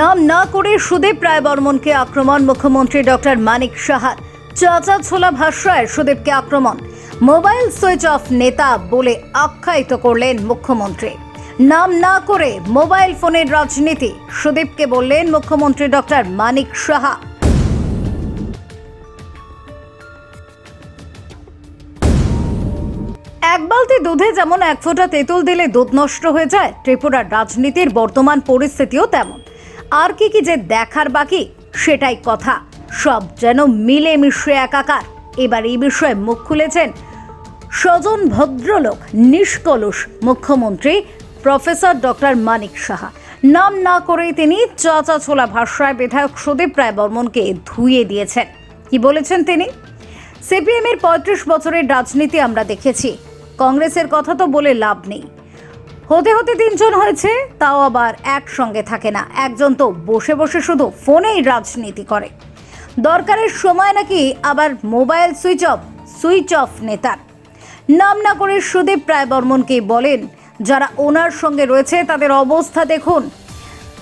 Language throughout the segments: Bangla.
নাম না করে সুদীপ রায় বর্মনকে আক্রমণ মুখ্যমন্ত্রী ডক্টর মানিক সাহার। চাচা ছোলা ভাষায় সুদীপকে আক্রমণ, মোবাইল সুইচ অফ নেতা বলে আখ্যায়িত করলেন মুখ্যমন্ত্রী। নাম না করে মোবাইল ফোনের রাজনীতি, সুদীপকে বললেন মুখ্যমন্ত্রী ডক্টর মানিক সাহা। এক বালতি দুধে যেমন এক ফোঁটা তেঁতুল দিলে দুধ নষ্ট হয়ে যায়, ত্রিপুরার রাজনীতির বর্তমান পরিস্থিতিও তেমন। আর কি কি যে দেখার বাকি সেটাই কথা, সব যেন মিলে মিশে একাকার। এবার এই বিষয়ে মুখ খুলেছেন স্বজন ভদ্রলোক নিষ্কলুষ মুখ্যমন্ত্রী প্রফেসর ডক্টর মানিক সাহা। নাম না করেই তিনি চাচা ছোলা ভাষায় বিধায়ক সুদীপ রায় বর্মনকে ধুয়ে দিয়েছেন। কি বলেছেন তিনি? সিপিএমের ৩৫ বছরের রাজনীতি আমরা দেখেছি, কংগ্রেসের কথা তো বলে লাভ নেই। হতে হতে ৩ জন হয়েছে, তাও আবার একসঙ্গে থাকে না। একজন তো বসে বসে শুধু ফোনেই রাজনীতি করে। দরকারের সময় নাকি আবার মোবাইল সুইচ অফ নেতার। নাম না করে সুদীপ রায় বর্মনকে বলেন যারা ওনার সঙ্গে রয়েছে তাদের অবস্থা দেখুন।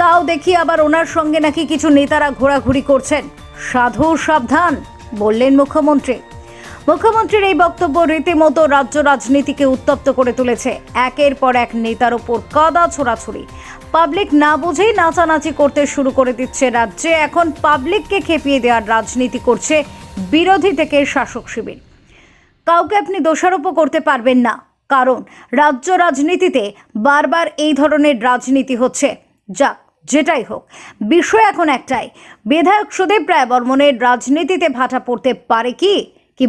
তাও দেখি আবার ওনার সঙ্গে নাকি কিছু নেতারা ঘোরাঘুরি করছেন। সাধু সাবধান, বললেন মুখ্যমন্ত্রী। মুখ্যমন্ত্রীর এই বক্তব্য রীতিমতো রাজ্য রাজনীতিকে উত্তপ্ত করে তুলেছে। একের পর এক নেতার ওপর কাদা ছোড়াছুড়ি। পাবলিক না বুঝেই নাচানাচি করতে শুরু করে দিচ্ছে রাজ্যে। এখন পাবলিককে খেপিয়ে দেওয়ার রাজনীতি করছে বিরোধী থেকে শাসক শিবির। কাউকে আপনি দোষারোপ করতে পারবেন না, কারণ রাজ্য রাজনীতিতে বারবার এই ধরনের রাজনীতি হচ্ছে। যাক, যেটাই হোক, বিষয় এখন একটাই, বিধায়ক সুদীপ রায় বর্মনের রাজনীতিতে ভাটা পড়তে পারে কি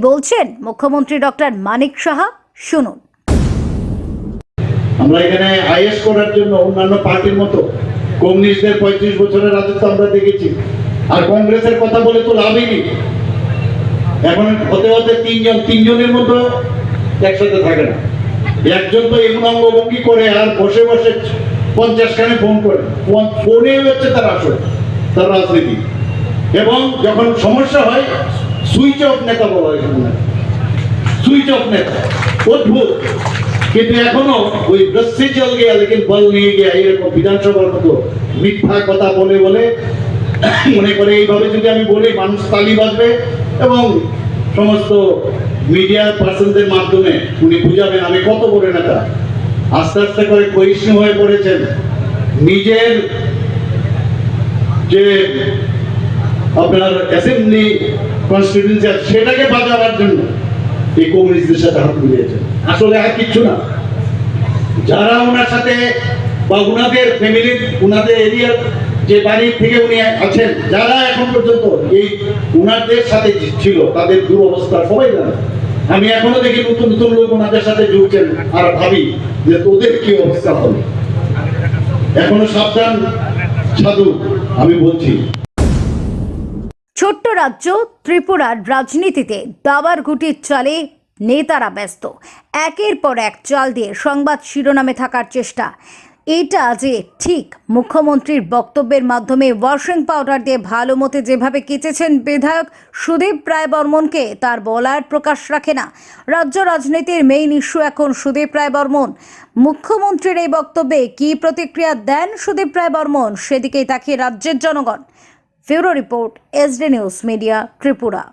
বলছেন মুখ্যমন্ত্রী ডক্টর মানিক সাহা, শুনুন। আমরা এখানে আইএস করার জন্য অন্যান্য পার্টির মতো কমিউনিস্টদের ৩৫ বছরের রাজত্ব আমরা দেখেছি, আর কংগ্রেসের কথা বলে তো লাভই নেই। এখন হতে হতে তিনজনের মতো একসাথে থাকে না। একজন তো এমন অঙ্গভঙ্গি করে আর বসে বসে 50 খানে ফোন করে, ফোনে হচ্ছে তার আসল, তার রাজনীতি। এবং যখন সমস্যা হয় সুইচ অফ নেতা বলা হয়, সুইচ অফ নেতা, অদ্ভুত। কিন্তু এখনো ওই রস্সি চল গিয়া লেকিন বল নিয়ে গিয়া এরকম বিধানসভার মতো মিথ্যা কথা বলে মনে করে এইভাবে যদি আমি বলি মানুষ তালি বাজবে এবং সমস্ত মিডিয়া পার্সনদের মাধ্যমে উনি বুঝাবেন আমি কত বড় নেতা। আস্তে আস্তে করে ক্ষয়িষ্ণু হয়ে পড়েছেন। নিজের যে আপনার অ্যাসেম্বলি কনস্টিটিউয়েন্সি সেটাকে বাঁচাবার জন্য এই কমিউনিস্টদের সাথে হাত মিলিয়েছেন। আসলে আর কিচ্ছু না। যারা ওনার সাথে বা ওনাদের ফ্যামিলি, ওনাদের এরিয়ার যে বাড়ির থেকে উনি আছেন, যারা এখন পর্যন্ত এই ওনাদের সাথে ছিল, তাদের দুরবস্থা সবাই জানে। আমি এখনো দেখি নতুন নতুন লোক ওনাদের সাথে জুড়ছেন, আর ভাবি যে তোদের কি অবস্থা হবে। এখনো সাবধান সাধু, আমি বলছি। ছোট্ট রাজ্য ত্রিপুরার রাজনীতিতে দাবার গুটির চালে নেতারা ব্যস্ত। একের পর এক চাল দিয়ে সংবাদ শিরোনামে থাকার চেষ্টা। এটা যে ঠিক মুখ্যমন্ত্রীর বক্তব্যের মাধ্যমে ওয়াশিং পাউডার দিয়ে ভালো মতে যেভাবে কেচেছেন বিধায়ক সুদীপ রায় বর্মনকে, তার বলার প্রকাশ রাখে না। রাজ্য রাজনীতির মেইন ইস্যু এখন সুদীপ রায় বর্মন। মুখ্যমন্ত্রীর এই বক্তব্যে কী প্রতিক্রিয়া দেন সুদীপ রায় বর্মন, সেদিকেই তাকিয়ে রাজ্যের জনগণ। Bureau report, SD news media, Tripura.